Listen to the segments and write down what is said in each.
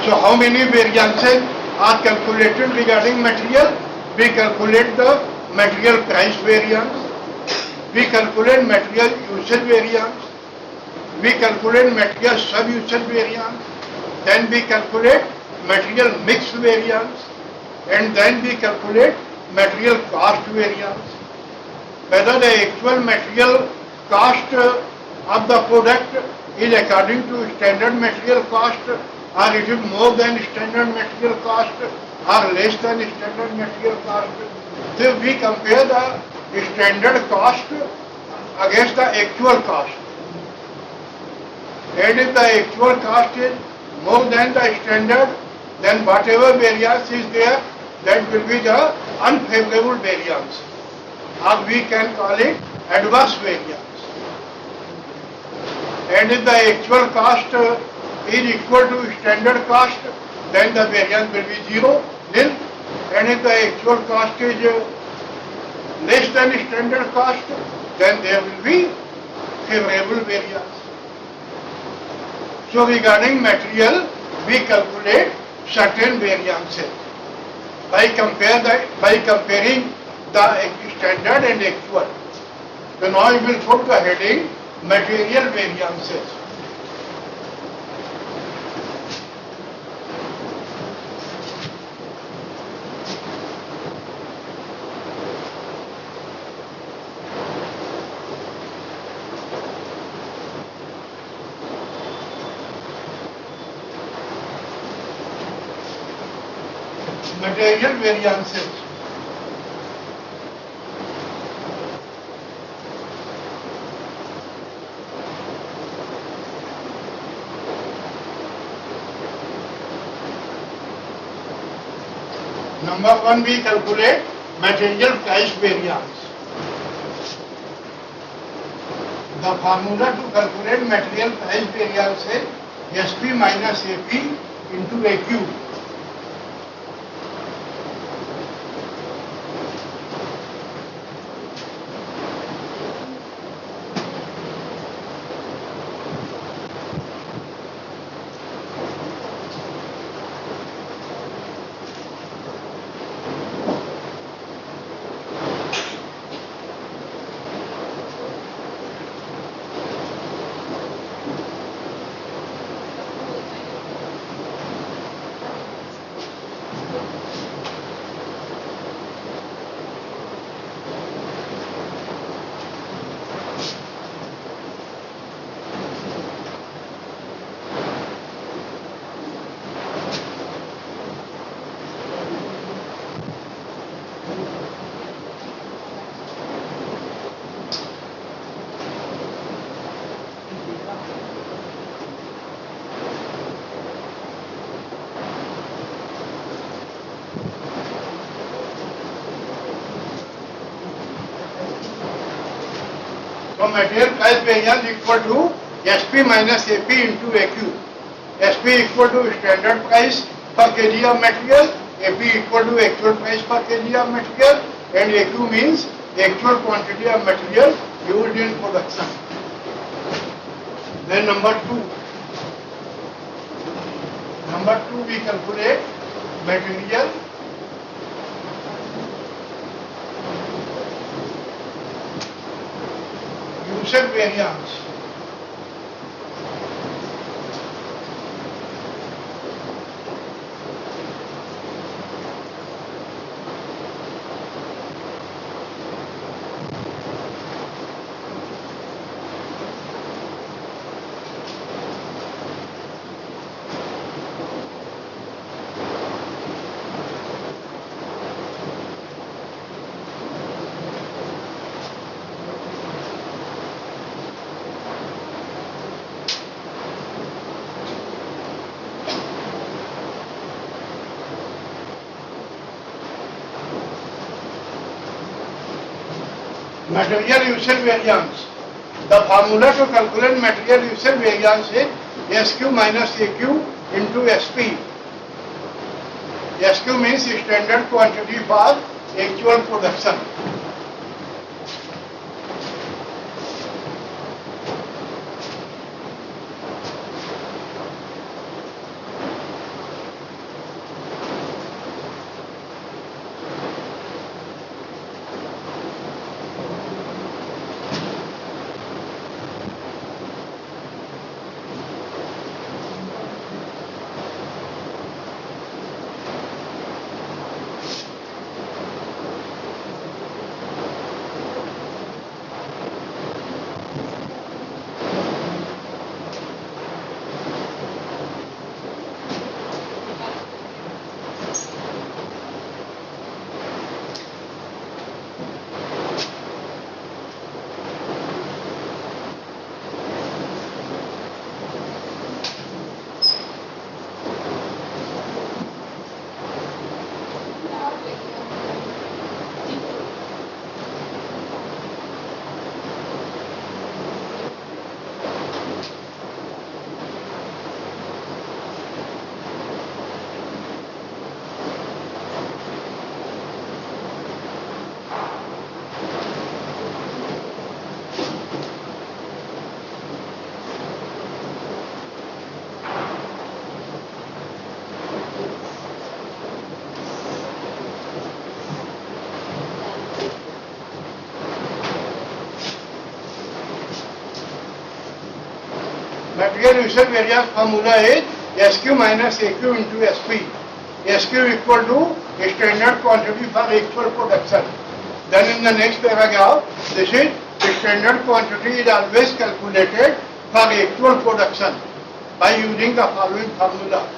So how many variances are calculated regarding material? We calculate the material price variance, we calculate material usage variance, we calculate material sub-usage variance, then we calculate material mix variance, and then we calculate material cost variance. Whether the actual material cost of the product is according to standard material cost, or it is more than standard material cost, or less than standard material cost. So we compare the standard cost against the actual cost. And if the actual cost is more than the standard, then whatever variance is there, that will be the unfavorable variance, or we can call it adverse variance. And if the actual cost is equal to standard cost, then the variance will be zero, nil. And if the actual cost is less than standard cost, then there will be favorable variance. So regarding material, we calculate certain variances by comparing the standard and actual. So now we will put the heading material variances. Material variances. Number one, we calculate material price variance. The formula to calculate material price variance is SP minus AP into AQ. So material price variance equal to SP minus AP into AQ. SP equal to standard price per kg of material, AP equal to actual price per kg of material, and AQ means actual quantity of material used in production. Then number two we calculate material usage variance. Material usage variance. The formula to calculate material usage variance is SQ minus AQ into SP. SQ means standard quantity for actual production. material usage variance formula is SQ minus AQ into SP. SQ equal to standard quantity for actual production. Then in the next paragraph, this is standard quantity is always calculated for actual production by using the following formula.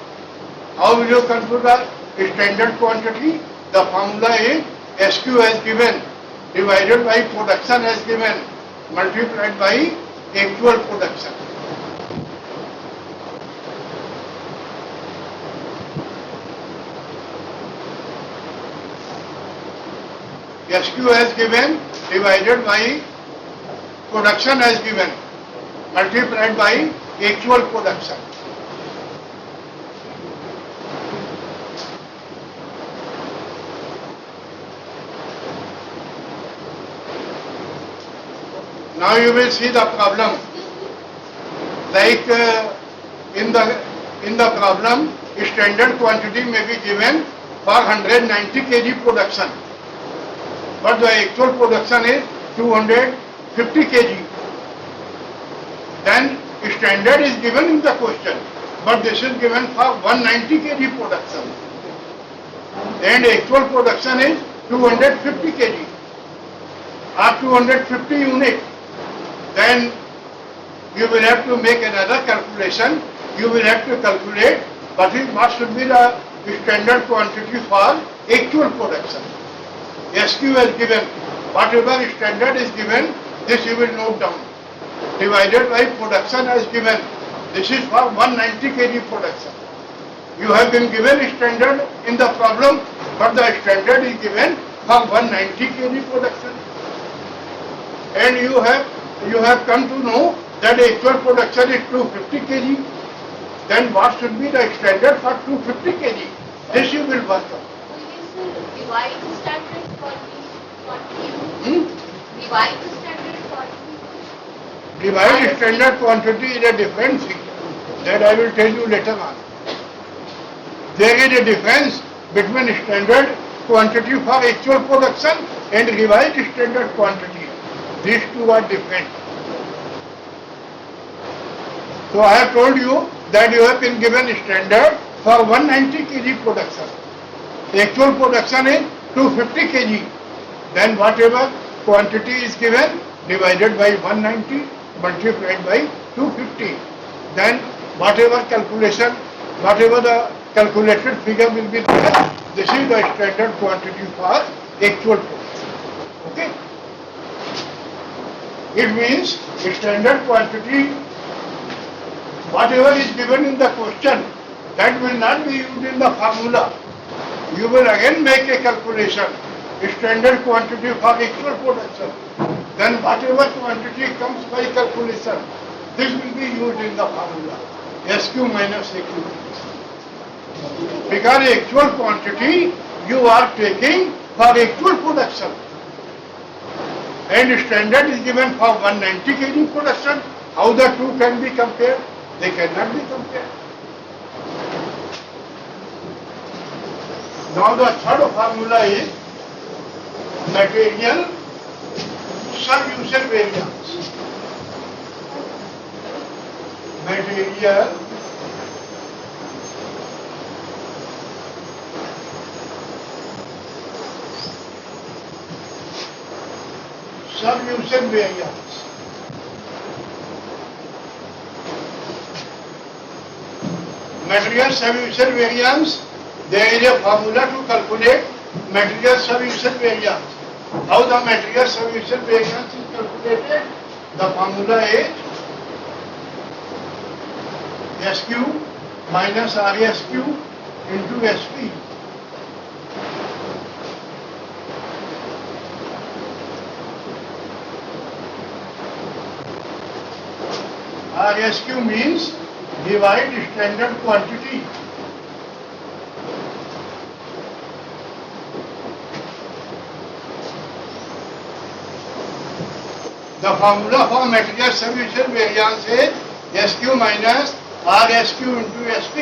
How will you compute the standard quantity? The formula is SQ as given divided by production as given multiplied by actual production. SQ as given divided by production as given multiplied by actual production. Now you will see the problem. Like in the problem, standard quantity may be given for 190 kg production, but the actual production is 250 kg. Then standard is given in the question, but this is given for 190 kg production, and actual production is 250 kg or 250 unit. Then you will have to make another calculation. You will have to calculate what should be the standard quantity for actual production. SQ is given. Whatever standard is given, this you will note down. Divided by production as given. This is for 190 kg production. You have been given standard in the problem, but the standard is given for 190 kg production. And you have come to know that actual production is 250 kg. Then what should be the standard for 250 kg? This you will work out. Divide the standard quantity. Divide the standard quantity. Divide standard quantity is a different thing. That I will tell you later on. There is a difference between standard quantity for actual production and revised standard quantity. These two are different. So I have told you that you have been given standard for 190 kg production. The actual production is 250 kg. Then whatever quantity is given divided by 190 multiplied by 250. Then whatever the calculated figure will be there, this is the standard quantity for actual production. Okay? It means standard quantity, whatever is given in the question, that will not be used in the formula. You will again make a calculation, standard quantity for actual production. Then whatever quantity comes by calculation, this will be used in the formula, SQ minus AQ. Because actual quantity you are taking for actual production. And standard is given for 190 kg production. How the two can be compared? They cannot be compared. Now the third formula is material sub-usage variance. Material sub-usage variance. Material sub-usage variance, there is a formula to calculate material sub-usage variance. How the material sub-usage variance is calculated? The formula is SQ minus RSQ into SP. RSQ means divide standard quantity. The formula for material sub-usage variance is SQ minus RSQ into SP.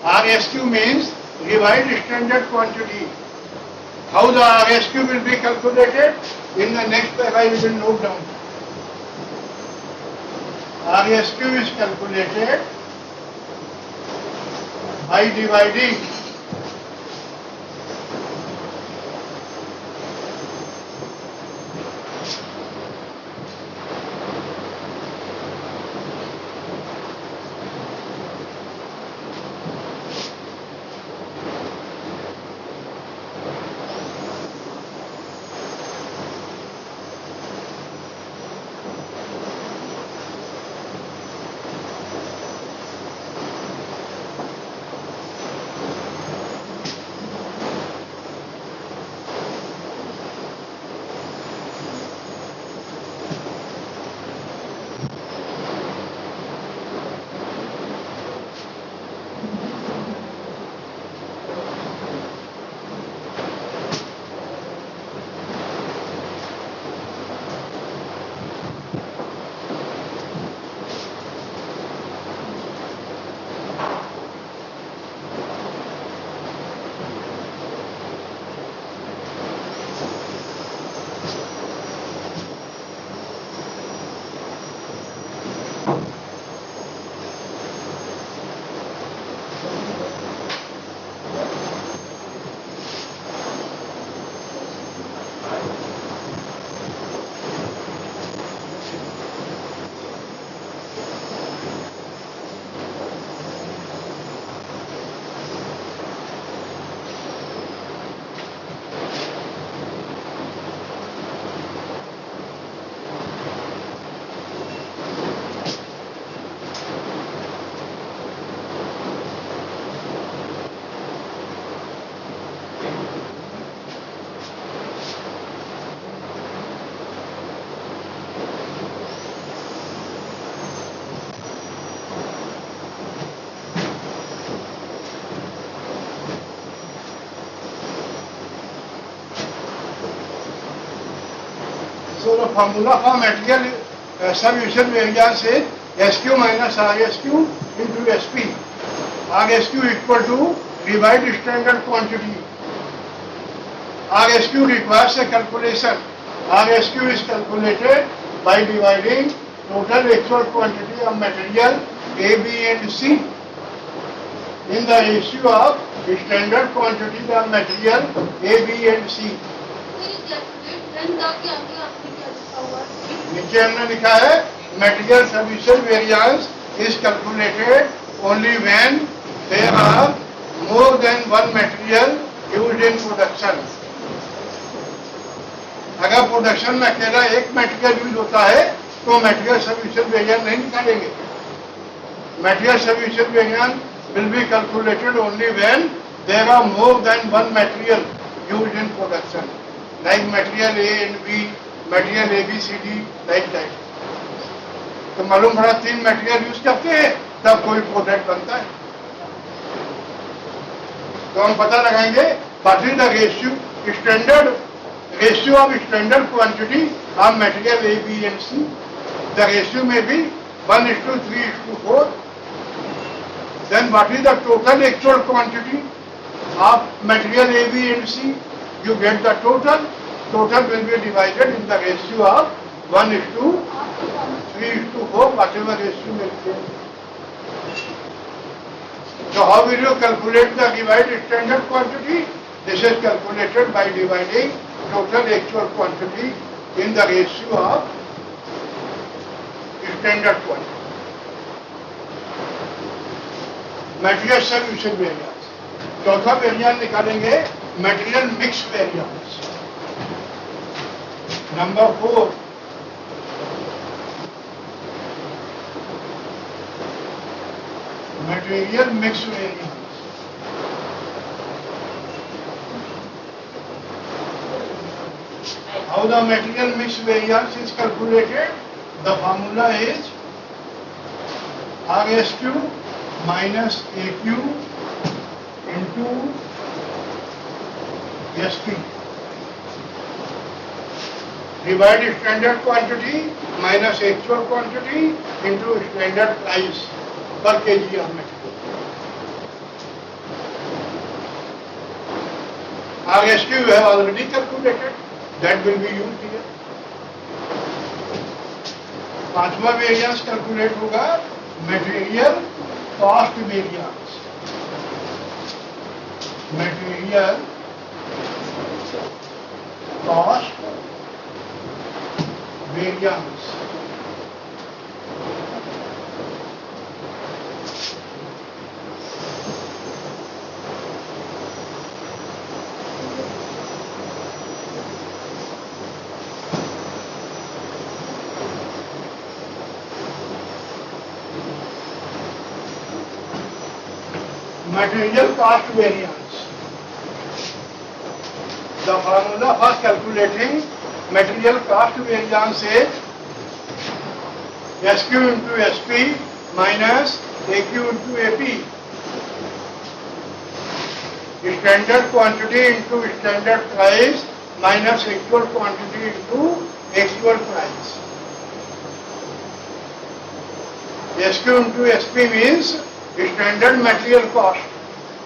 RSQ means divide standard quantity. How the RSQ will be calculated? In the next paragraph I will note down. RSQ is calculated by dividing So the formula for material substitution variance is SQ minus RSQ into SP. RSQ equal to divided standard quantity. RSQ requires a calculation. RSQ is calculated by dividing total actual quantity of material A, B and C in the ratio of standard quantity of material A, B and C. नीचे हमने लिखा है material substitution variance is calculated only when there are more than one material used in production. अगर production में अकेला एक material use होता है तो मटेरियल सबस्टिट्यूशन वेरिएंस नहीं निकालेंगे. Material substitution variance will be calculated only when there are more than one material used in production, like material A and B, material A, B, C, D, like that. तो मालूम पड़ा 3 material use करते हैं तब कोई product बनता है. तो हम पता लगाएंगे what is the ratio standard ratio of standard quantity of material A, B and C. The ratio may be 1:3:4. Then what is the total actual quantity of material A, B and C? You get the total. Total will be divided in the ratio of 1:3:4, whatever ratio may be. So how will you calculate the divided standard quantity? This is calculated by dividing total actual quantity in the ratio of standard quantity. Material substitution variance. चौथा variance निकालेंगे material mix variance. Number 4. Material mix variance. How the material mix variance is calculated? The formula is RSQ minus AQ into SP. Divide standard quantity minus actual quantity into standard price per kg of material. RSQ you have already calculated. That will be used here. पांचवा variance calculate होगा material cost variance. Material cost variance. Material cost variance. The formula for calculating material cost variance is SQ into SP minus AQ into AP. Standard quantity into standard price minus actual quantity into actual price. SQ into SP means standard material cost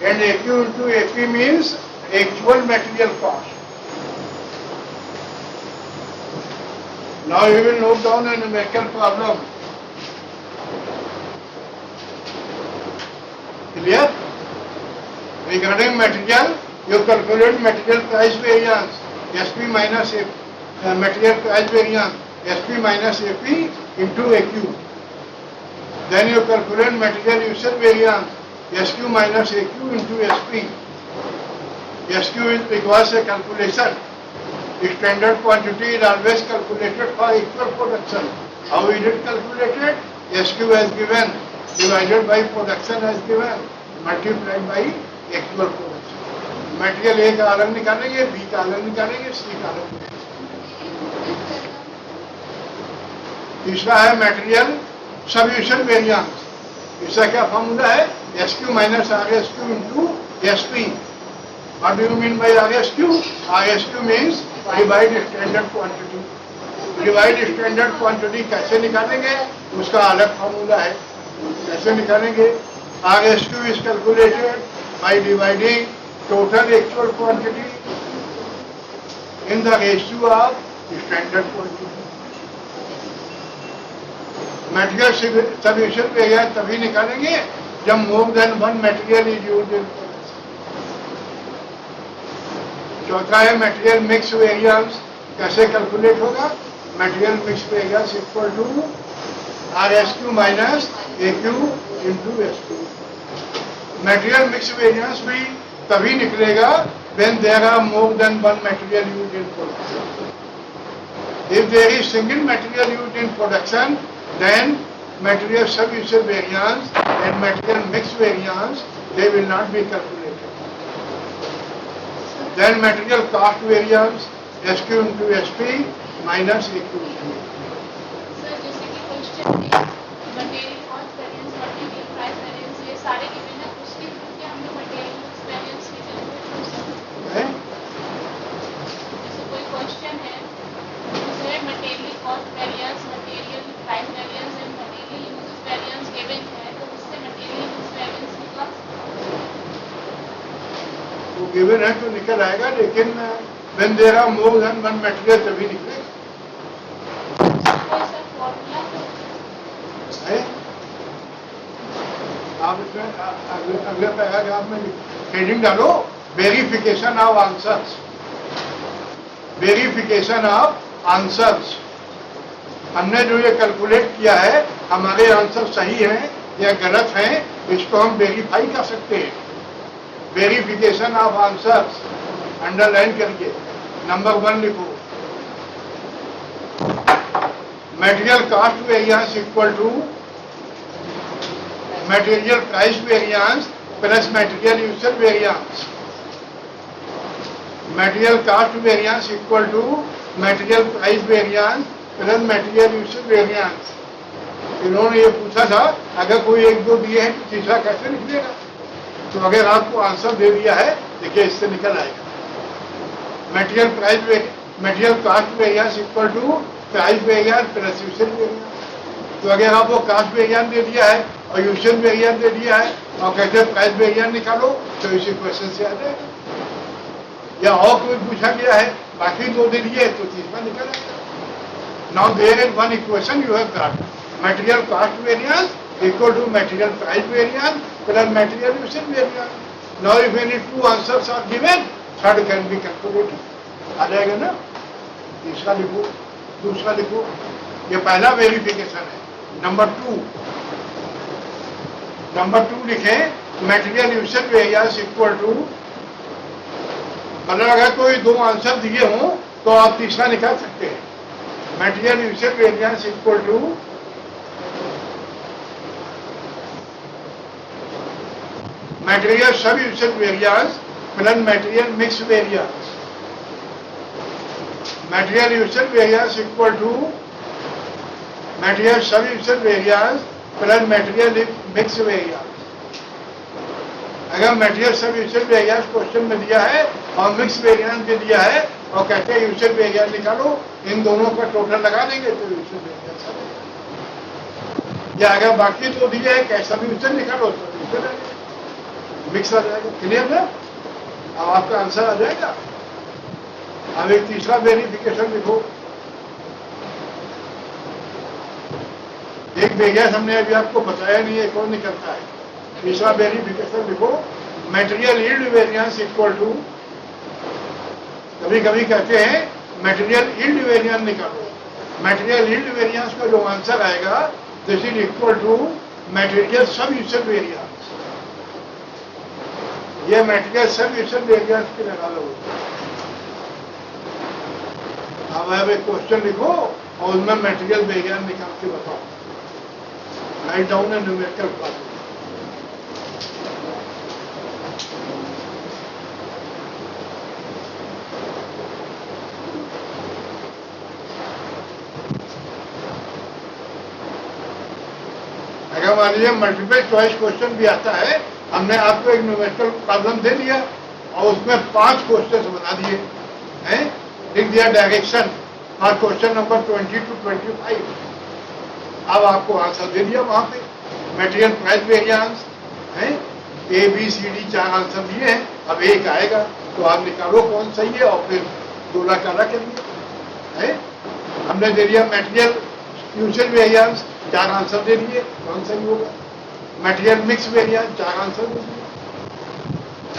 and AQ into AP means actual material cost. Now you will note down a numerical problem. Clear? Regarding material, you calculate material price variance SP minus material price variance SP minus AP into AQ. Then you calculate material usage variance SQ minus AQ into SP. SQ requires a calculation. Standard quantity is always calculated for actual production. How is it calculated? SQ as given divided by production as given multiplied by actual production. Material A का अलग निकालेंगे, B का अलग निकालेंगे, C का अलग निकालेंगे। तीसरा है मटेरियल सब्यूशन वेरिएंस। इसका क्या फॉर्मूला है? SQ minus RSQ into SP। What do you mean by RSQ? RSQ means divide standard quantity. Divide standard quantity कैसे निकालेंगे? उसका अलग फॉर्मूला है। कैसे निकालेंगे? RSQ is calculated by dividing total actual quantity in the ratio of standard quantity. Material sub usage variance तभी निकालेंगे जब more than one material is used in production. चौथा है मटेरियल मिक्स वेरिएंस। कैसे कैलकुलेट होगा? Material mix variance equal to RSQ minus AQ into SP। Material mix variance भी तभी निकलेगा when there are more than one material used in production. If there is single material used in production, then material sub-usage variance and material mix variance, they will not be calculated. Then material cost variance SQ into SP minus AQ into AP. Sir जैसे कि question में material cost variance, material price variance ये सारे given है, उसके through क्या हम लोग मटेरियल वेरिएंस की कैलकुलेट कर सकते हैं? जैसे कोई क्वेश्चन है उसमें material cost variance, material price variance and material usages variance given है, तो उससे मटेरियल यूजेस वेरिएंस निकाल वो गिवन है तो निकल आएगा, लेकिन when there are more than one material तभी निकलेगा। कोई सा फॉर्मूला है? आप इसमें अगले पैराग्राफ में हेडिंग डालो verification of answers. Verification of answers. हमने जो ये कैलकुलेट किया है, हमारे आंसर सही हैं या गलत हैं, इसको हम वेरीफाई कर सकते हैं। वेरिफिकेशन ऑफ आंसर्स अंडरलाइन करके नंबर 1 लिखो। Material cost variance equal to material price variance plus material usage variance. Material cost variance equal to material price variance plus material usage variance. इन्होंने ये पूछा था अगर कोई 1-2 दिए हैं तो तीसरा कैसे निकलेगा? तो अगर आपको आंसर दे दिया है, देखिए इससे निकल आएगा। Material cost variance equal to price variance plus usage variance. तो अगर आपको कॉस्ट वेरिएंस दे दिया है और यूसेज वेरिएंस दे दिया है और कहते हैं प्राइस वेरिएंस निकालो, तो इसी क्वेश्चन से आ जाएगा। या और कोई पूछा गया है, बाकी 2 दे दिए तो तीसरा निकल आएगा। Now there is one equation you have got. Material cost variance equal to material price variance plus material usage variance. Now if any two answers are given, third can be calculated. आ जाएगा ना? तीसरा लिखो, दूसरा लिखो. ये पहला verification है. Number two लिखे material usage variance equal to, मतलब अगर कोई दो आंसर दिए हों तो आप तीसरा निकाल सकते हैं. Material usage variance equal to material sub usage variance plus material mix variance. Material usage variance equal to material sub usage variance plus material mix variance. अगर material sub usage variance question में दिया है और mix variance भी दिया है और कहते हैं यूसेज वेरियंस निकालो, इन दोनों का टोटल लगा देंगे तो यूसेज वेरियंस आ जाएगा. या अगर बाकी तो दिया है कैसा भी यूसेज निकालो तो यूसेज मिक्स आ जाएगा. क्लियर ना? अब आपका आंसर आ जाएगा. अब एक तीसरा वेरिफिकेशन लिखो. एक वेरियंस हमने अभी आपको बताया नहीं है कौन निकलता है. तीसरा वेरिफिकेशन लिखो material yield variance equal to, कभी कभी कहते हैं मटेरियल यील्ड वेरियंस निकालो. मटेरियल यील्ड वेरियंस का जो आंसर आएगा this is equal to material sub usage variance. ये मटेरियल सब यूसेज वेरियंस की लगा लो. अब एक क्वेश्चन लिखो और उसमें मटेरियल वेरियंस निकाल के बताओ. राइट डाउन ए न्यूमेरिकल प्रॉब्लम. अगर मान लीजिए मल्टीपल चॉइस क्वेश्चन भी आता है, हमने आपको एक न्यूमेरिकल प्रॉब्लम दे दिया और उसमें 5 क्वेश्चन बना दिए हैं, लिख दिया डायरेक्शन और क्वेश्चन नंबर 20 to 25. अब आपको आंसर दे दिया वहां पे. मटेरियल प्राइस वेरियंस है, A B C D 4 answer दिए हैं. अब एक आएगा तो आप निकालो कौन सही है और फिर गोला काला करिए. हमने दे दिया मटेरियल यूसेज वेरियंस 4 आंसर दे दिए, कौन सही होगा. मटेरियल मिक्स वेरियंस 4 आंसर दे दिए,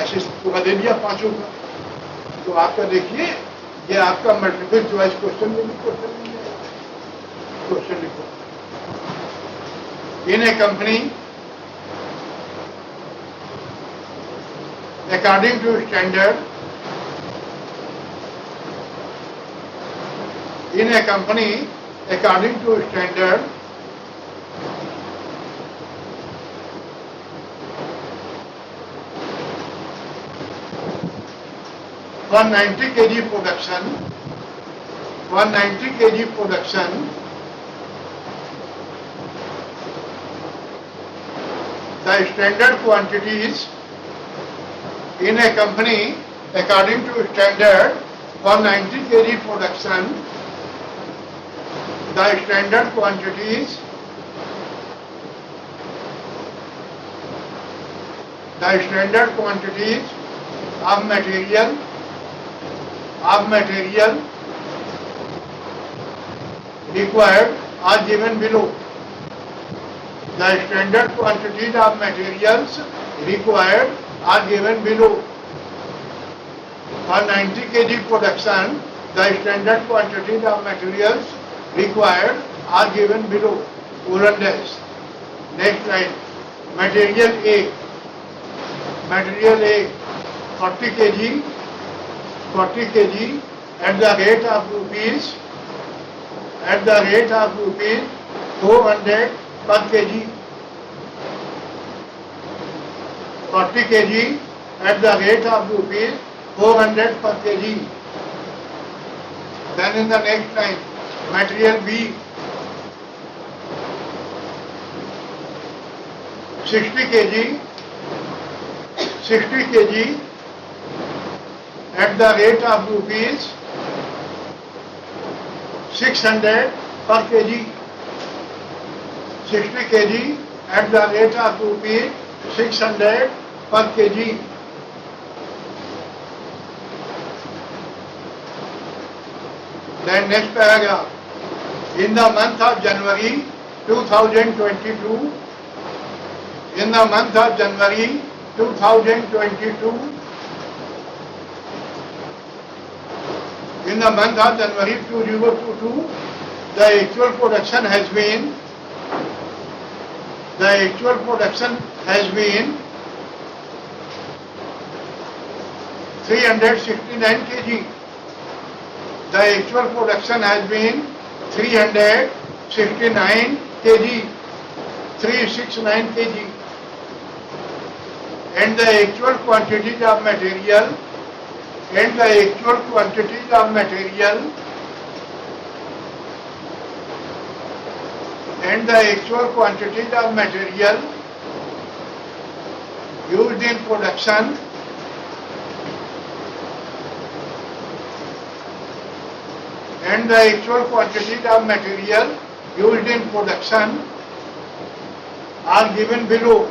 ऐसे पूरा दे दिया 5 का. तो आपका देखिए ये आपका मल्टीपल चॉइस क्वेश्चन में भी क्वेश्चन लिखो. In a company according to standard, in a company according to standard, for 90 kg production, the standard quantities in a company according to standard for 90 kg production, the standard quantities of material required are given below. The standard quantities of materials required are given below. For 90 kg production, the standard quantities of materials required are given below. Colon dash. Next line. Material A 40 kg at the rate of rupees 400 per kg. 40 kg at the rate of rupees 400 per kg. Then in the next line, material B 60 kg at the rate of rupees 600 per kg. 60 kg at the rate of rupees 600 per kg. Then next paragraph, in the month of January 2022, in the month of January 2022, in the month of January 2022, the actual production has been 369 kg. The actual production has been 369 kg. 369 kg. And the actual quantities of material, and the actual quantities of material, and the actual quantities of material used in production, and the actual quantities of material used in production are given below.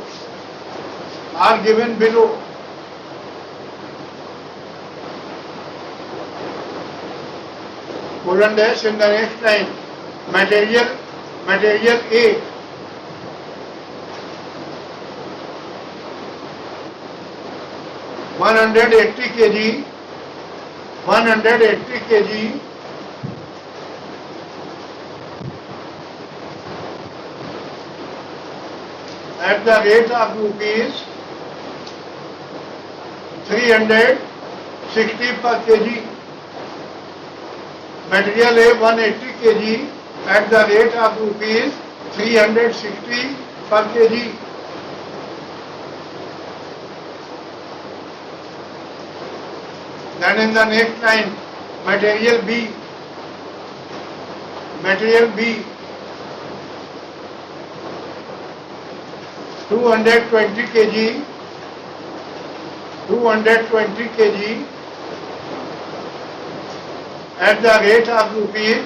Are given below. Colon dash in the next line. Material A. (180 kg), 180 kg, at the rate of rupees 360 per kg. Material A 180 kg at the rate of rupees 360 per kg. Then in the next line, material B. Material B 220 kg, 220 kg at the rate of rupees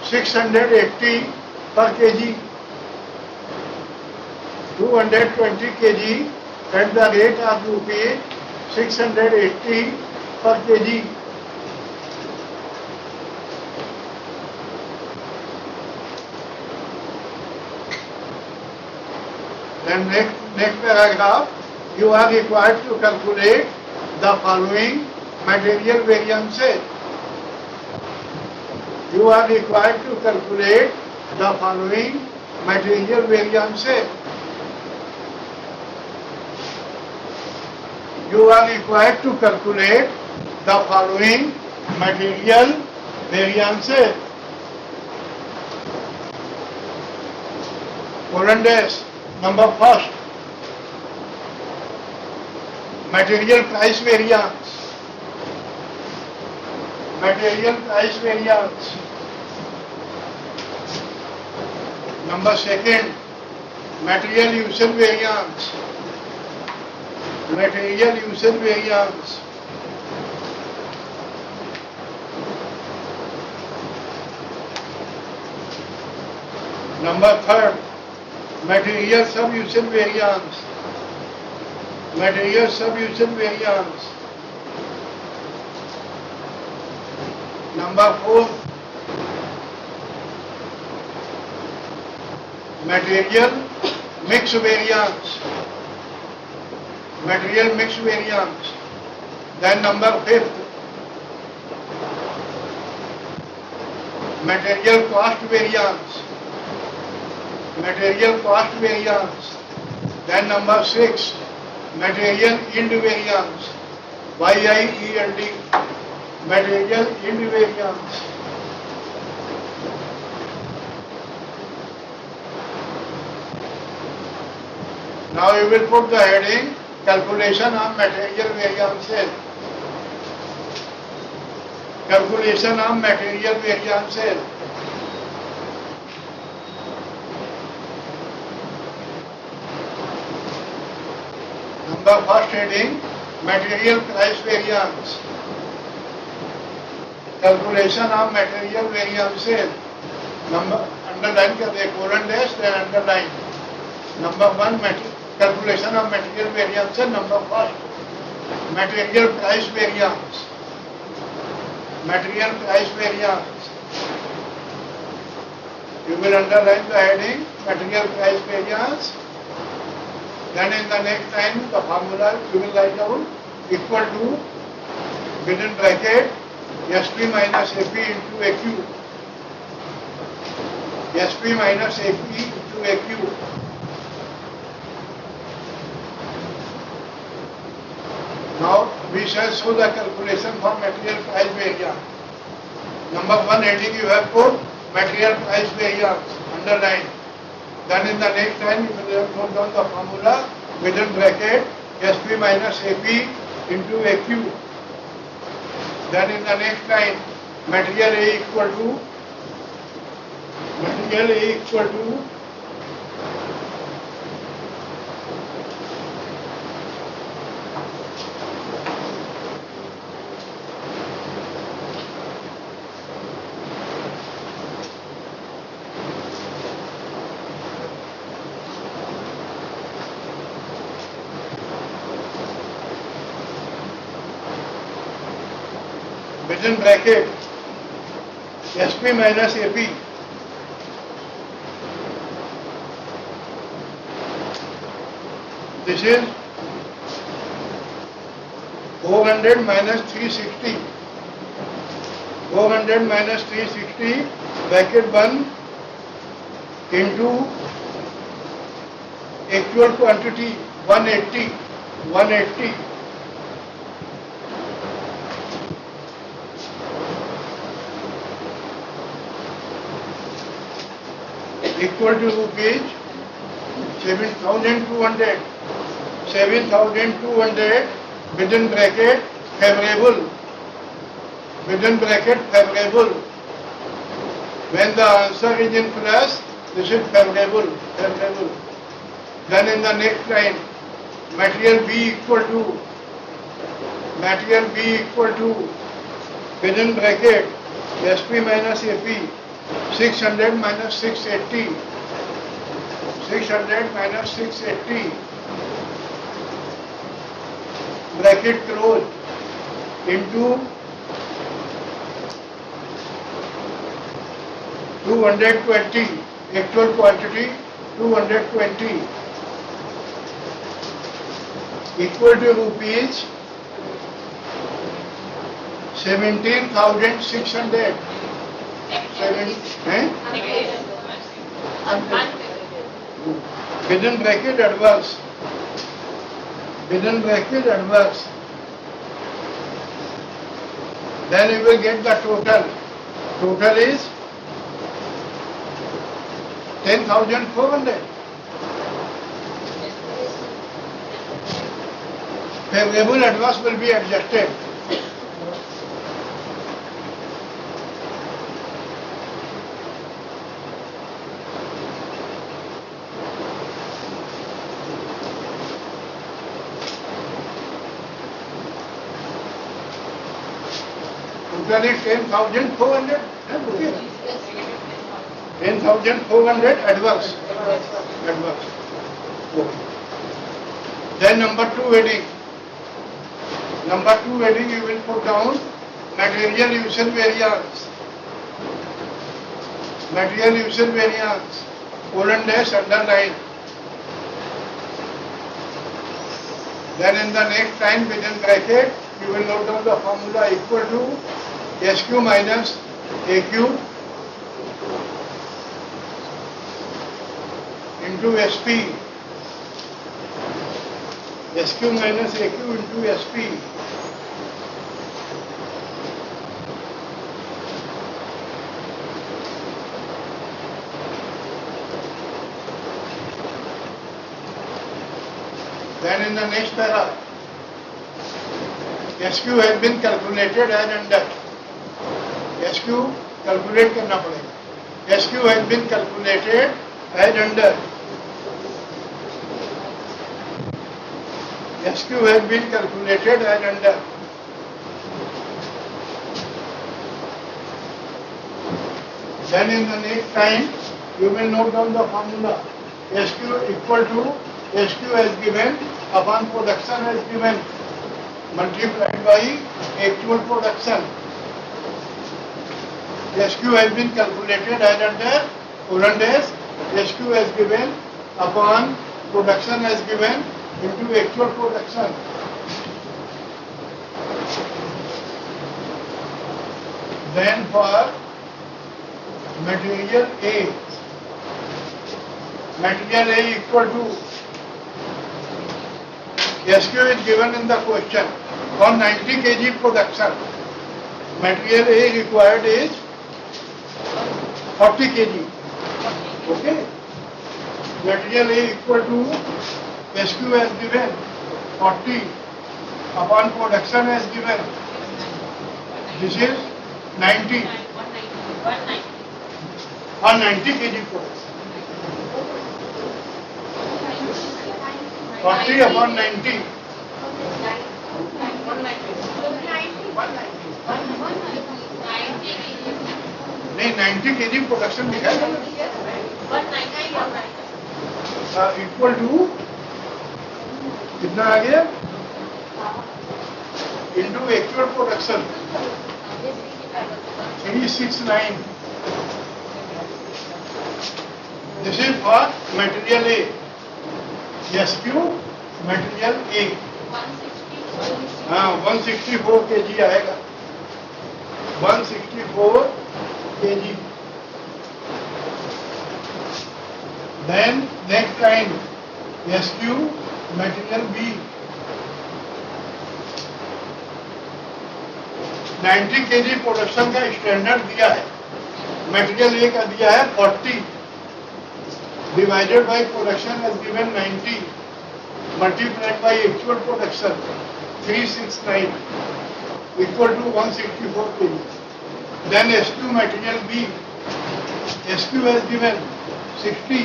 680 per kg. 220 kg at the rate of rupees 680 per kg. Then next paragraph, you are required to calculate the following material variances. You are required to calculate the following material variances. You are required to calculate the following material variances. Colon dash. Number first, material price variance. Material price variance. Number second, material usage variance. Material usage variance. Number third, material sub-usage variance. Material sub-usage variance. Number four, material mix variance. Material mix variance. Then number fifth, material cost variance. Material cost variance. Then number 6, material yield variance. YIELD. Material yield variance. Now you will put the heading calculation of material variances. Calculation of material variances. Number first heading, material price variance. Calculation of material variances. Number underline कर दे, colon dash then underline. Number 1, calculation of material variances. Number first, material price variance. material price variance. You will underline the heading material price variance. Then in the next line the formula you will write down equal to within bracket SP minus AP into AQ. SP minus AP into AQ. Now we shall show the calculation for material price variance. Number one heading you have put material price variance underline. Then in the next line you will note down the formula within bracket SP minus AP into AQ. Then in the next line material A equal to within bracket SP minus AP this is 400 minus 360 minus 360 bracket 1 into actual quantity 180 equal to rupees 7,200 within bracket favorable when the answer is in plus this is favorable. Then in the next line material B equal to within bracket SP minus AP 600 minus 680 bracket close into 220 actual quantity 220 equal to rupees 17,600 within bracket adverse then you will get the total is 10,400 favorable adverse will be adjusted. Total is 10,400. 10,400 adverse. Okay. Then number two heading you will put down material usage variance. Colon dash underline. Then in the next line within bracket you will note down the formula equal to SQ minus AQ into SP. SQ minus AQ into SP. Then in the next para, SQ has been calculated as under. SQ calculate करना पड़ेगा. SQ has been calculated as under. SQ has been calculated as under. Then in the next time you will note down the formula. SQ equal to SQ as given upon production as given multiplied by actual production. SQ has been calculated as under colon dash. SQ as given upon production as given into actual production. Then for material A equal to SQ is given in the question for 90 kg production. Material A required is 40 kg. Okay. Material A equal to SQ as given 40 upon production as given. This is 90 or 90 kg production. 40 upon 90. नहीं 90 kg production लिखा है equal to कितना आ गया into actual production 369. This is for material A. SQ material A 164 kg आएगा. 164 kg. Then next line SQ material B 90 kg production का standard दिया है. Material A का दिया है 40 divided by production has given 90 multiplied by actual production 369 equal to 164 kg. Then SQ material B, SQ has given 60,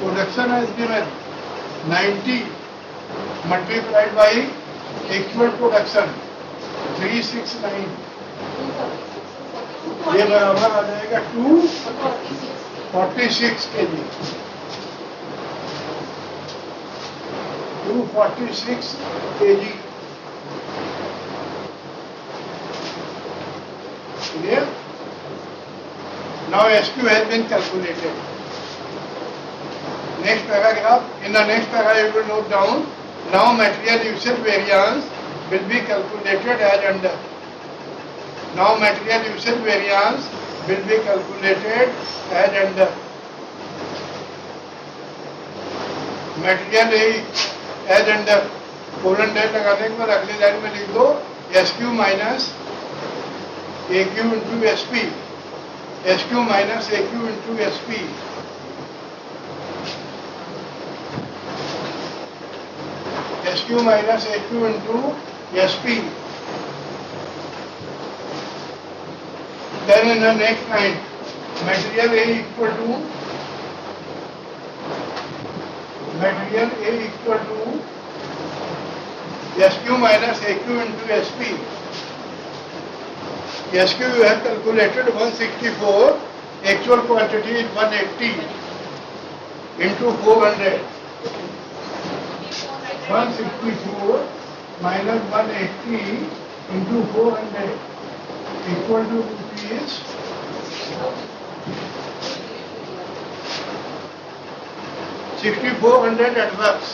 production has given 90 multiplied by actual production 369. ये बराबर आ जाएगा 246 kg. 246 kg. Clear? Now SQ has been calculated. Next paragraph. In the next paragraph, you will note down. Now material usage variance will be calculated as under. Now material usage variance will be calculated as under. Material A as under. Colon डेट लगाने के बाद अगली line में लिख दो SQ minus AQ into SP. SQ minus AQ into SP. SQ minus AQ into SP. Then in the next line, material A equal to SQ minus AQ into SP. SQ you have calculated 164, actual quantity is 180 into 400. 164 minus 180 into 400 equal to rupees 6400 adverse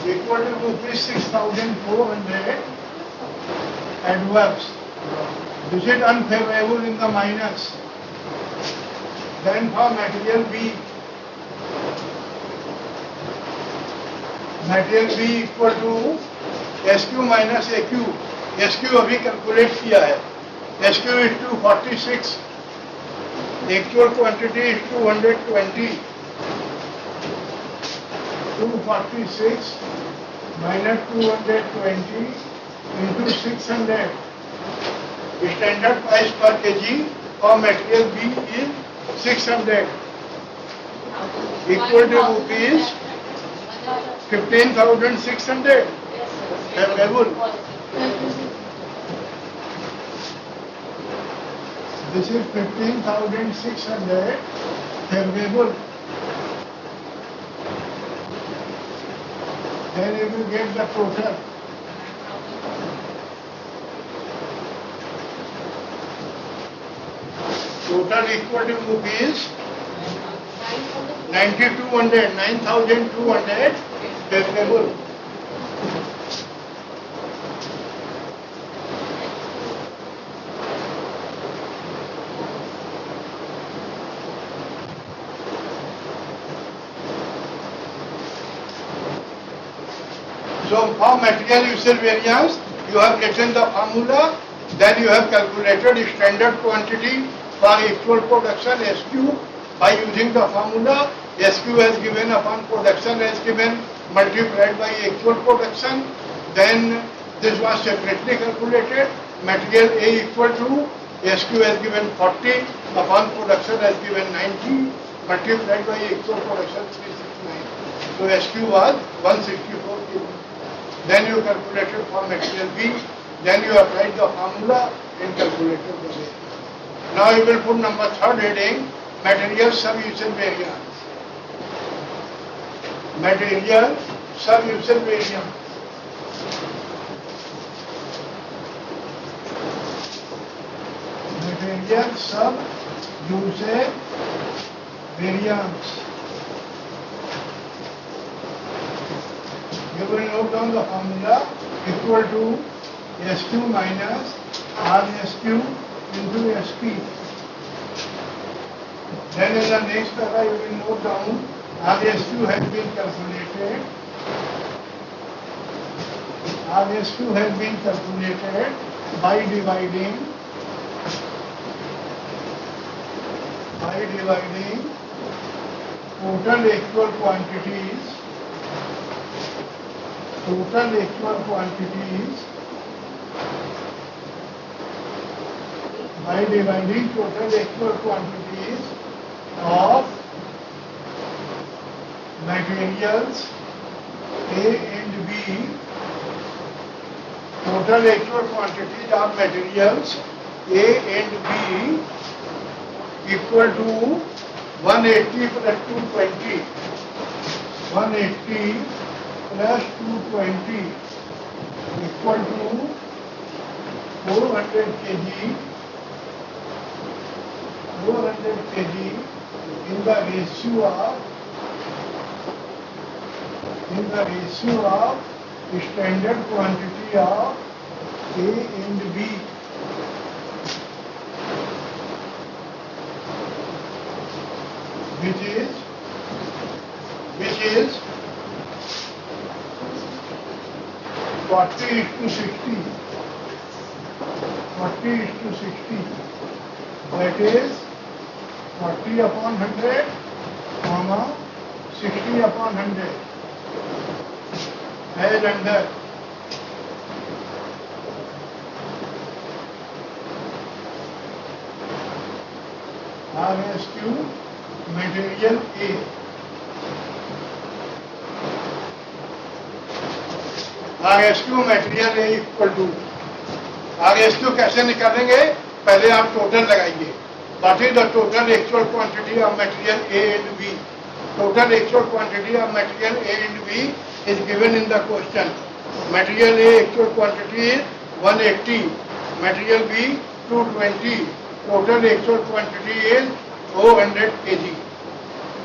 equal to rupees 6400 adverse. This is unfavorable in the minus. Then for material B equal to SQ minus AQ. SQ अभी calculate किया है. SQ is 246. Actual quantity is 220. 246 minus 220 into 600. Standard price per kg for material B is 600 equal to rupees 15,600. Favorable. This is 15,600 favorable. Then you will get the total. total equal to rupees 9,200, 9,200 favorable. So for material usage variance, you have written the formula, then you have calculated standard quantity for actual production SQ by using the formula. SQ has given upon production has given multiplied by actual production. Then this was separately calculated. Material A equal to SQ has given 40 upon production has given 90 multiplied by actual production 369. So SQ was 164 kg. Then you calculated for material B, then you applied the formula and calculated the weight. Now you will put number 3rd heading, material sub-usage variance. Material sub-usage variance. Material sub-usage variance. You will note down the formula equal to SQ minus RSQ into SP. Then in the next paragraph you will note down RSQ has been calculated. RSQ has been calculated by dividing total actual quantities by dividing total actual quantities of materials A and B. Total actual quantities of materials A and B equal to 180 plus 220. 180 plus 220 equal to 400 kg. 400 kg in the ratio of standard quantity of A and B. Which is 40:60. 40:60. That is 40 upon 100, comma 60 upon 100. As under. RSQ material A. RSQ material A equal to RSQ कैसे निकालेंगे? पहले आप total लगाइए. What is the total actual quantity of material A and B? Total actual quantity of material A and B is given in the question. Material A actual quantity is 180. Material B 220. Total actual quantity is 400 kg.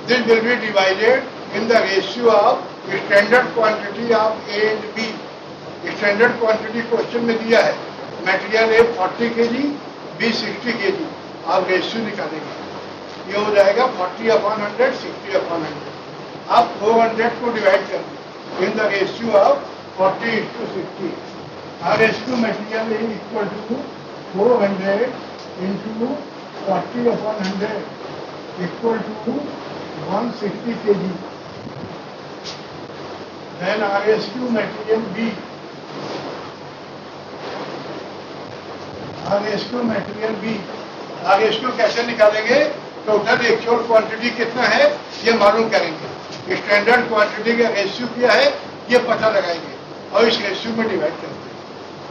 This will be divided in the ratio of standard quantity of A and B. Standard quantity question में दिया है. Material A 40 kg, B 60 kg. आप ratio निकालेंगे. ये हो जाएगा 40 upon 100, 60 upon 100. आप 400 को डिवाइड कर दें in the ratio of 40:60. RSQ material A equal to 400 into 40 upon 100 equal to 160 kg. Then RSQ material B. RSQ material B. RSQ कैसे निकालेंगे? टोटल एक्चुअल क्वांटिटी कितना है ये मालूम करेंगे. स्टैंडर्ड क्वांटिटी का रेशियो क्या है ये पता लगाएंगे और इस रेशियो में डिवाइड करेंगे.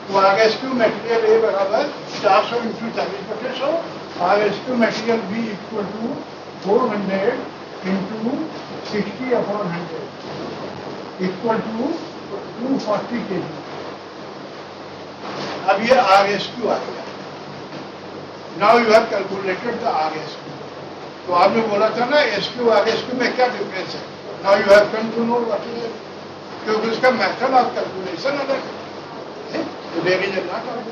तो RSQ मटेरियल ए बराबर 400 into 40/100. RSQ material B equal to 400 into 60 upon 100 equal to 240 kg. अब ये RSQ आ गया. Now you have calculated the RSQ. तो आपने बोला था ना SQ RSQ में क्या डिफरेंस है. Now you have come to know what is it, क्योंकि उसका मेथड ऑफ कैलकुलेशन अलग है. There is not of.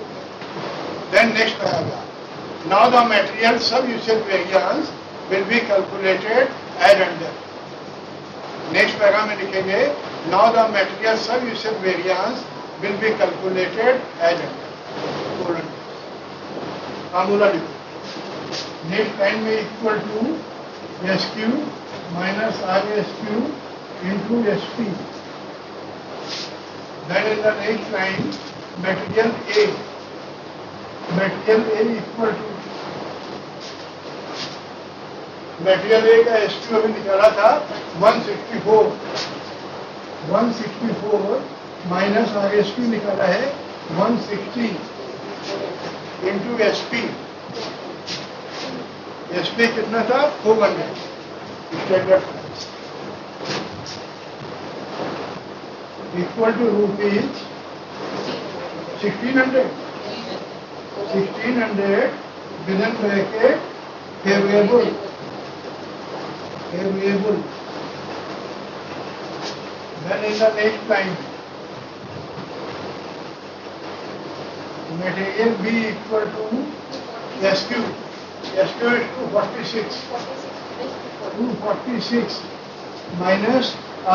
Then next paragraph. Now the material sub usage variance will be calculated as under. Next paragraph में लिखेंगे now the material sub usage variance will be calculated as under. Formula लिखो. Next line में equal to SQ minus RSQ into SP. Then in the next line material A equal to material A का SQ अभी निकाला था 164 minus RSQ निकाला है 160 into SP. SP कितना था 400 standard price equal to rupees 1600 within bracket favourable. Then in the next line material B equal to SQ is 246 minus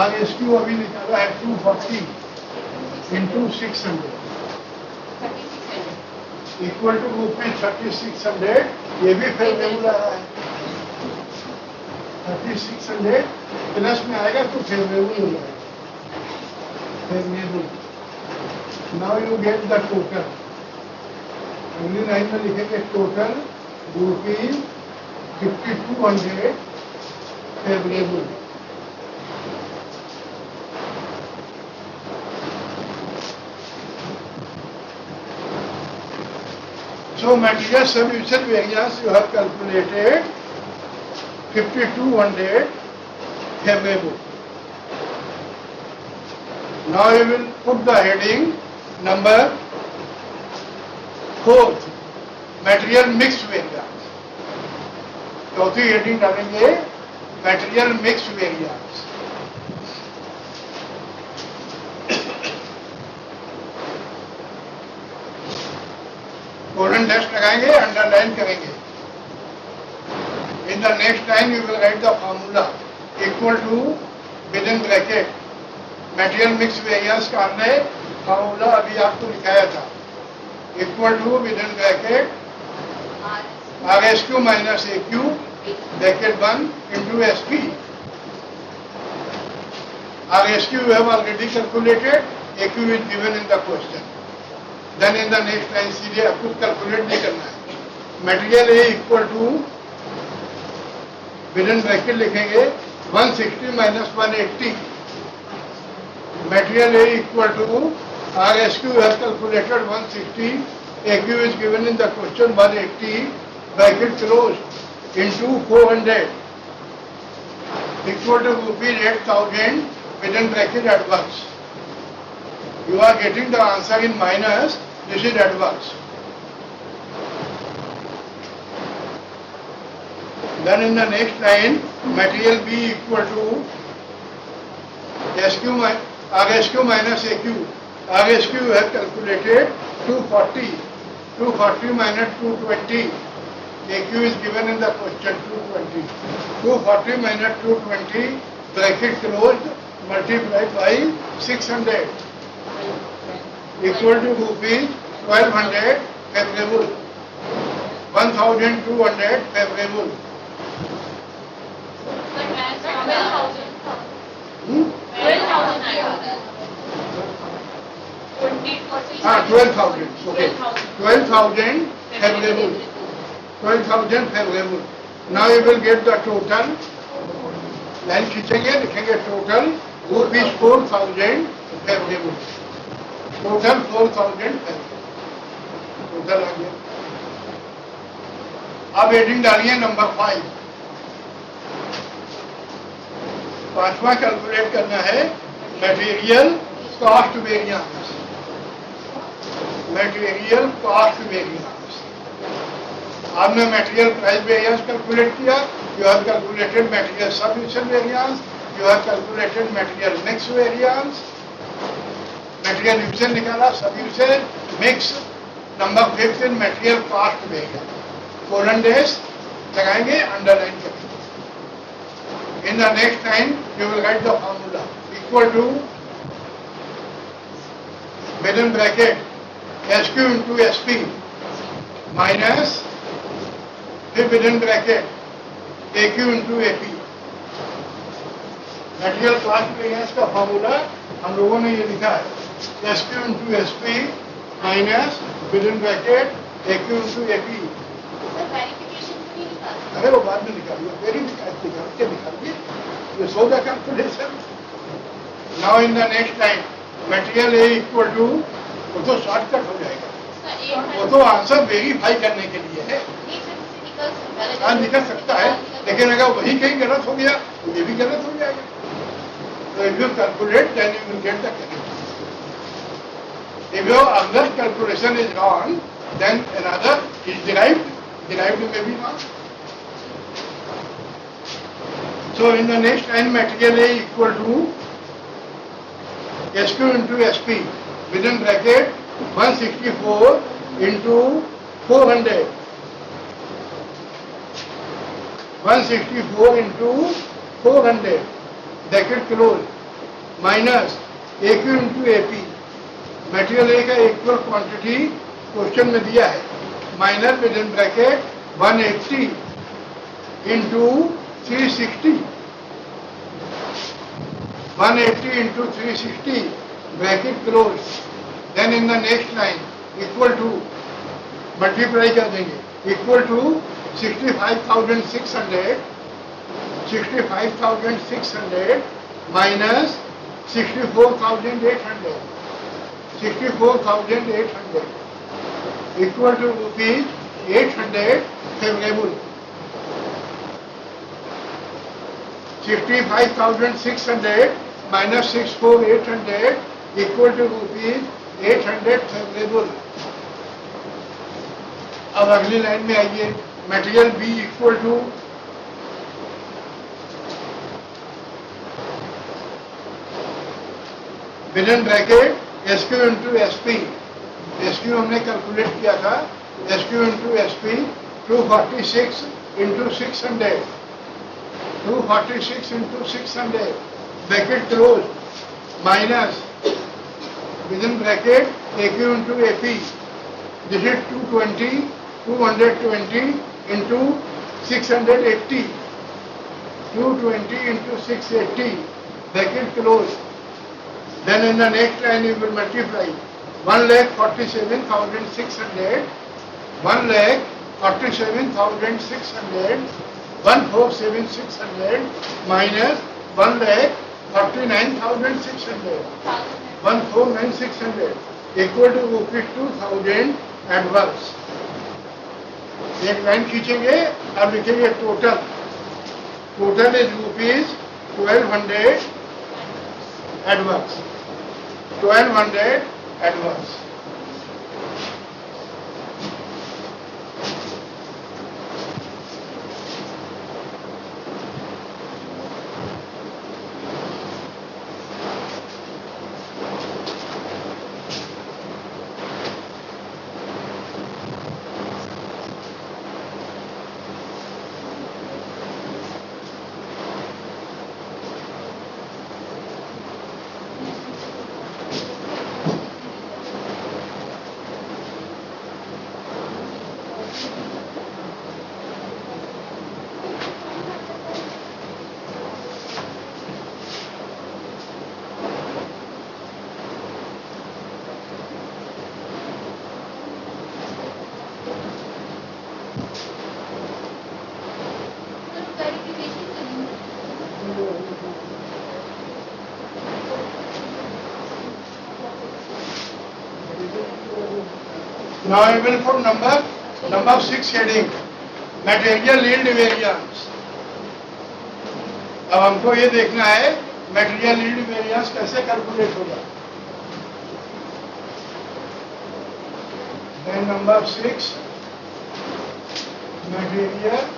RSQ अभी निकाला है 240 इंटू 600 इक्वल टू रुपीज 3600. ये भी favourable आ रहा है. 3600 प्लस में आएगा तो फेवरेबल हो जाएगा. Favourable. Now you get the total. अगली लाइन में लिखेंगे total rupees 5200 favourable. So material solution variance you have calculated 5200 favorable. Now you will put the heading number 4 material mix variance. चौथी हेडिंग डालेंगे material mix variance. Colon dash लगाएंगे, underline करेंगे. In the next line you will write the formula equal to within bracket material mix variance का हमने formula अभी आपको लिखाया था. Equal to within bracket RSQ minus AQ bracket 1 into SP. RSQ you have already calculated, AQ is given in the question. Then in the next line सीधे आपको calculate नहीं करना है. Material A equal to within bracket लिखेंगे 160 minus 180. Material A equal to RSQ has calculated 160, AQ is given in the question 180 bracket close into 400 equal to rupees 8000 within bracket advance. You are getting the answer in minus. This is adverse. Then in the next line, material B equal to RSQ minus AQ. RSQ you have calculated 240. 240 minus 220. AQ is given in the question 220. 240 minus 220 bracket closed multiplied by 600. Equal to rupees 1200 favorable, 1200 favorable. 12,000. Okay. 12,000 favorable. 12,000 favorable. Now you will get the total. Line खींचेंगे, लिखेंगे total rupees 4,000 favorable. Total 4,000 total आ गया. अब heading डालिए number 5. पांचवा calculate करना है material cost variance. Material cost variance आपने मटेरियल प्राइस वेरिएंस कैलकुलेट किया, you have calculated material sub usage variance, you have calculated material mix variance, material usage निकाला, sub usage, mix, number 5 in material cost variance, colon dash लगाएंगे, underline करेंगे. In the next line, you will write the formula equal to within bracket SQ into SP minus फिर within bracket AQ into AP. Material cost variance का formula हम लोगों ने ये लिखा है SQ into SP minus within bracket AQ into AP. Sir verification भी निकालना. अरे वो बाद में निकालिए, वेरी निकालिए, ये so the calculation. Now in the next line material A equal to, वो तो शॉर्टकट हो जाएगा, वो तो आंसर वेरीफाई करने के लिए है. हाँ निकल सकता है, लेकिन अगर वही कहीं गलत हो गया तो ये भी गलत हो जाएगा. तो if you calculate then you will get the correct. If your other calculation is wrong then another is derived may be wrong. So in the next line material A equal to SQ into SP within bracket 164 into 400. 164 into 400 bracket close minus AQ into AP. Material A का equal quantity question में दिया है, minor within bracket 180 into 360, 180 into 360 bracket close. Then in the next line equal to multiply कर देंगे, equal to 65,600 minus 64,800 equal to rupees 800 favorable. 65,600 minus 64,800 equal to rupees 800 favorable. अब अगली line में आइए, material B equal to within bracket SQ into SP. SQ हमने calculate किया था, SQ into SP 246 into 600, 246 into 600 bracket close minus within bracket AQ into AP. This is 220 into 680, 220 into 680 bracket close. Then in the next line you will multiply 1,47,600, 1,47,600, 1,47,600 minus 1,49,600, 1,49,600 equal to rupees 2,000 advance. एक line खींचेंगे, अब लिखेंगे total. Total is rupees 1,200 advance. 1,200 advance. Now I will put number 6 heading, material yield variance. अब हमको ये देखना है material yield variance कैसे कैलकुलेट होगा. Then number 6, material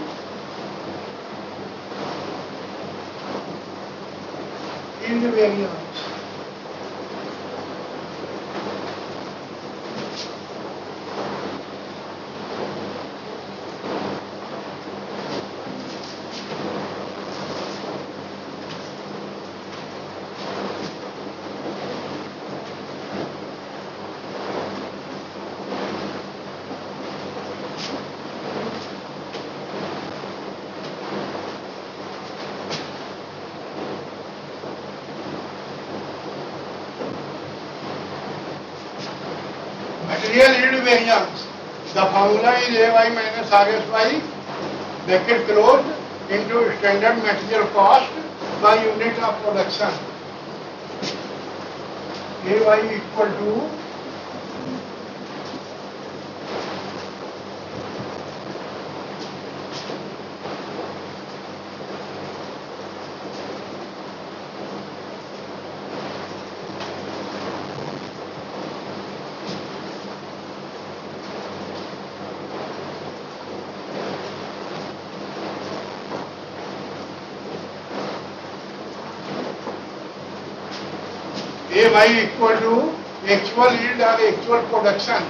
yield variance. Material yield variance. The formula is AY minus RSY, bracket closed, into standard material cost by unit of production. AY equal to AY equal to actual yield or actual production,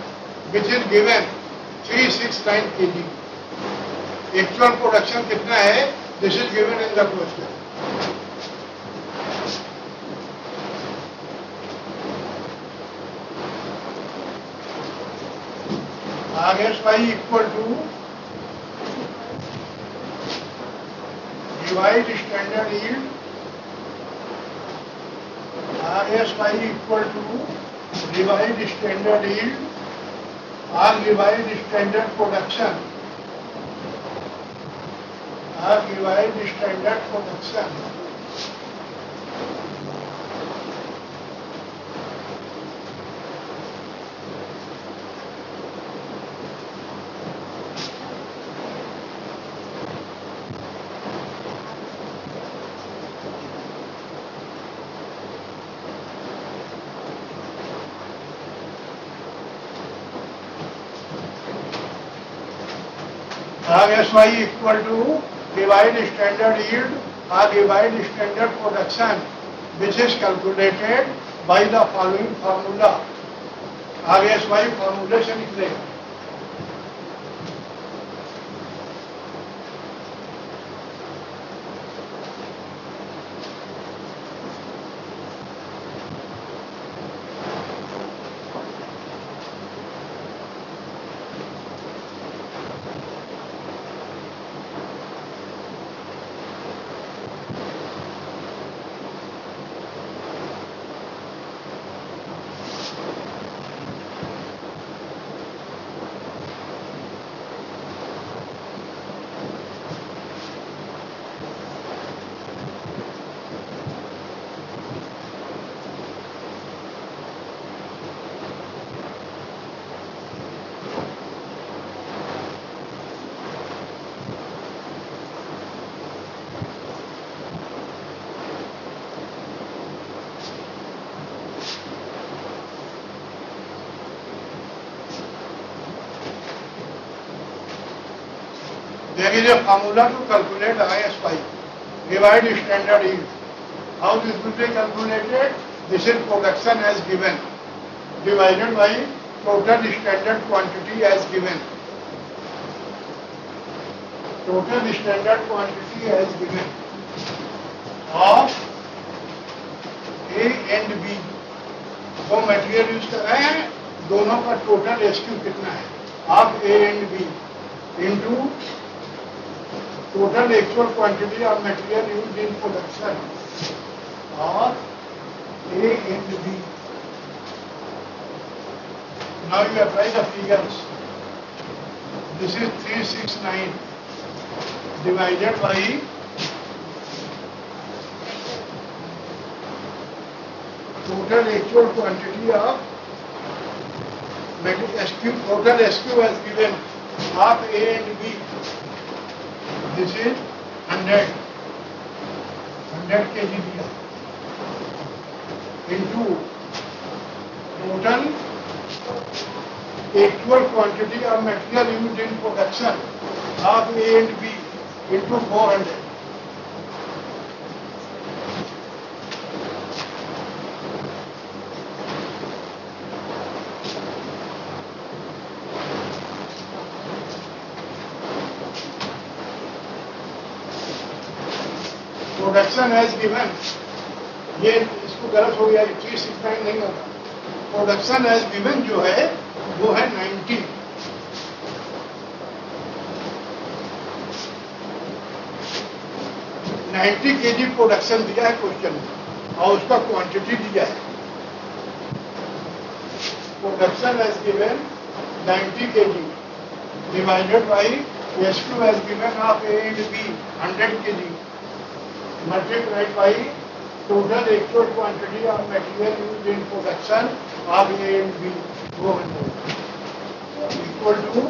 which is given 369 kg. Actual production कितना है? This is given in the question. RSY equal to divide standard yield. RSY equal to divide standard yield or divide standard production or divide standard production. RSY equal to divide standard yield or divide standard production, which is calculated by the following formula. RSY formula से निकलेगा. There is a formula to calculate RSY, divide standard yield. How this will be calculated? This is production as given, divided by total standard quantity as given. Total standard quantity as given of A and B. वो material use कर रहे हैं, दोनों का total SQ कितना है? Of A and B into total actual quantity of material used in production of A and B. Now you apply the figures. This is 369 divided by total actual quantity of SQ, total SQ as given of A and B. This is 100 kg दिया into total actual quantity of material used in production of A and B into 400. Production as given, ये इसको गलत हो गया, 369 नहीं होगा। Production as given जो है वो है 90। kg प्रोडक्शन दिया है क्वेश्चन में और उसका क्वांटिटी दिया है। Production as given 90 kg divided by SQ as given of A and B 100 kg multiplied by total actual quantity of material used in production of A and B 400 equal to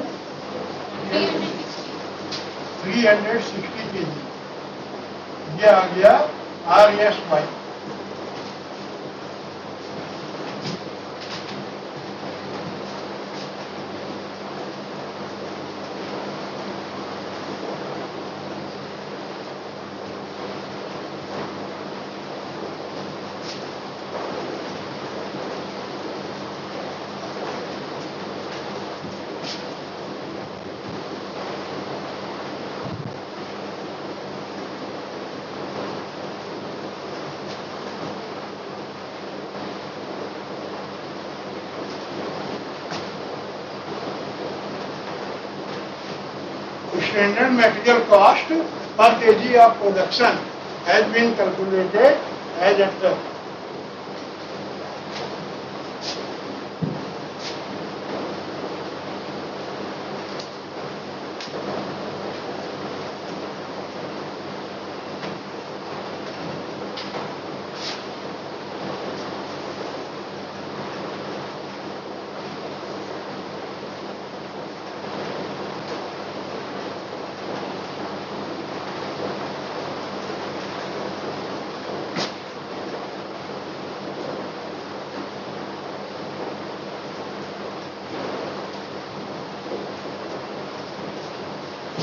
360 kg। ये आ गया RSY। Standard material cost per kg of production has been calculated as under.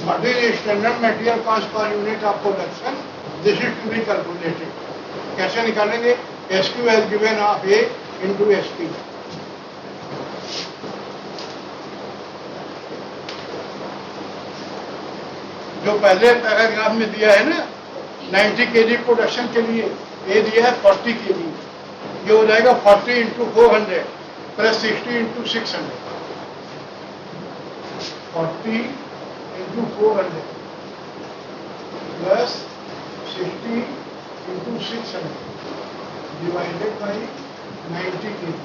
What is the standard material cost per unit of production? This is to be calculated. कैसे निकालेंगे? SQ as given of A into SP. जो पहले paragraph में दिया है ना 90 kg production के लिए, ये दिया है 40 kg। ये हो जाएगा 40 into 400 plus 60 into 600। 40 into 400 plus 60 into 600 divided by 90 kg।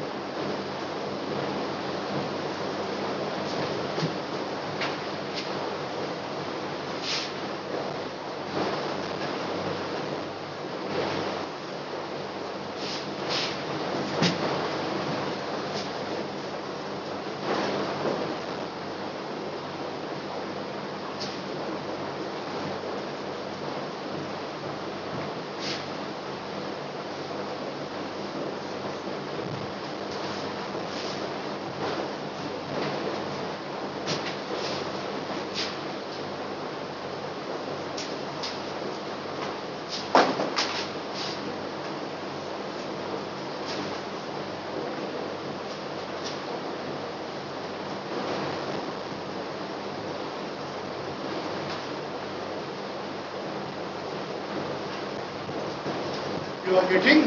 You are getting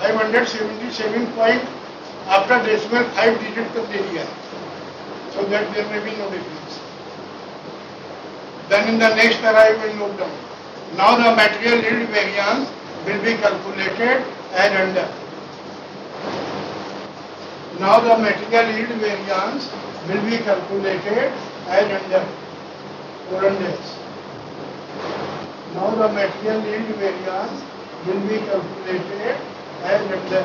577 point after decimal 5 digit कर दे दिया है, so that there may be no difference. Then in the next para I will note down. Now the material yield variance will be calculated as under. Now the material yield variance will be calculated as under. Now the material yield variance will be calculated as under.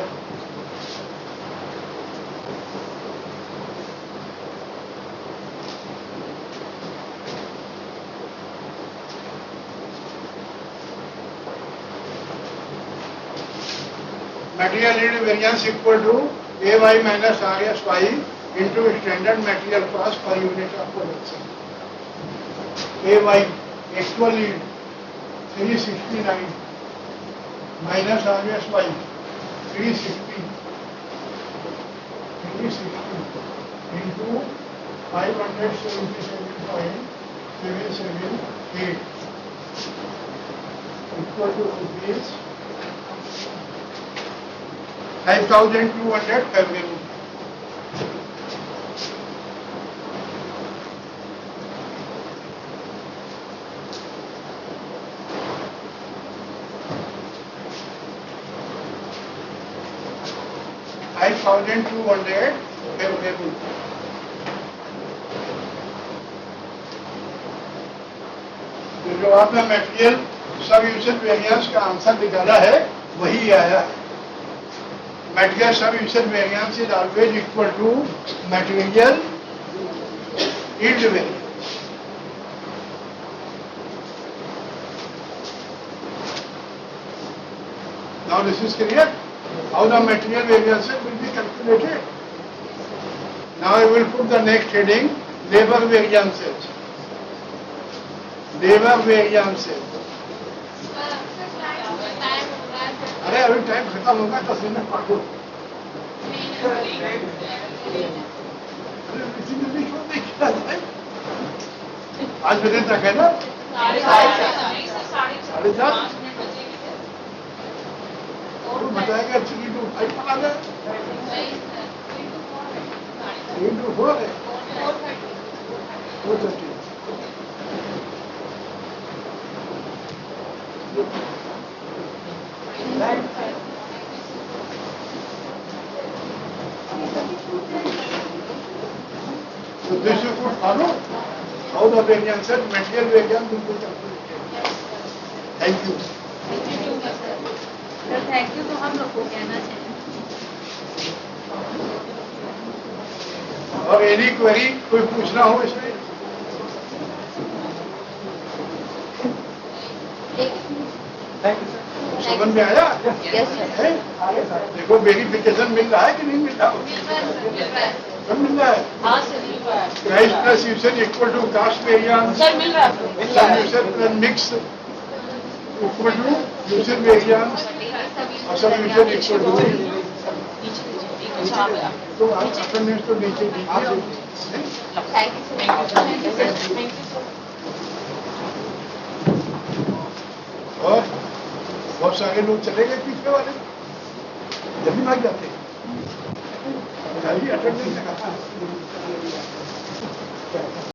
Material yield variance equal to AY minus RSY into standard material cost per unit of production. AY actual yield 369 minus RSY 360 into 577.778 equal to rupees 5,200 February. $5,200 favorable. जो आपने material sub usage variance का answer निकाला है वही आया है. Material sub usage variance is always equal to material yield variance. Now this is clear. How the material variances will be calculated. Now I will put the next heading, labor variances. Labor variances. अरे अभी time खत्म होगा 10 minute पढ़ो. अरे इसी में भी क्यों नहीं किया जाए? 5 बजे तक है ना? 4:30. बताएगा 3 to 5 पढ़ा है. 3 to 4 है. 4:30. So this you could follow how the variance and material variance will be calculated. Thank you. Sir thank you तो हम लोग को कहना चाहिए. और एनी क्वेरी कोई पूछना हो इसमें? समझ में आया? Yes sir. देखो वेरिफिकेशन मिल रहा है कि नहीं मिल रहा? सब मिल रहा है. हाँ sir. Price plus usage equal to cost variance. Sir मिल रहा है. Usage plus mix equal to usage variance और सब यूसेज इक्वल टू. तो आप अटेंडेंस तो नीचे दीजिए. Thank you sir. और बहुत सारे लोग चले गए पीछे वाले, जल्दी भाग जाते हैं. अटेंडेंस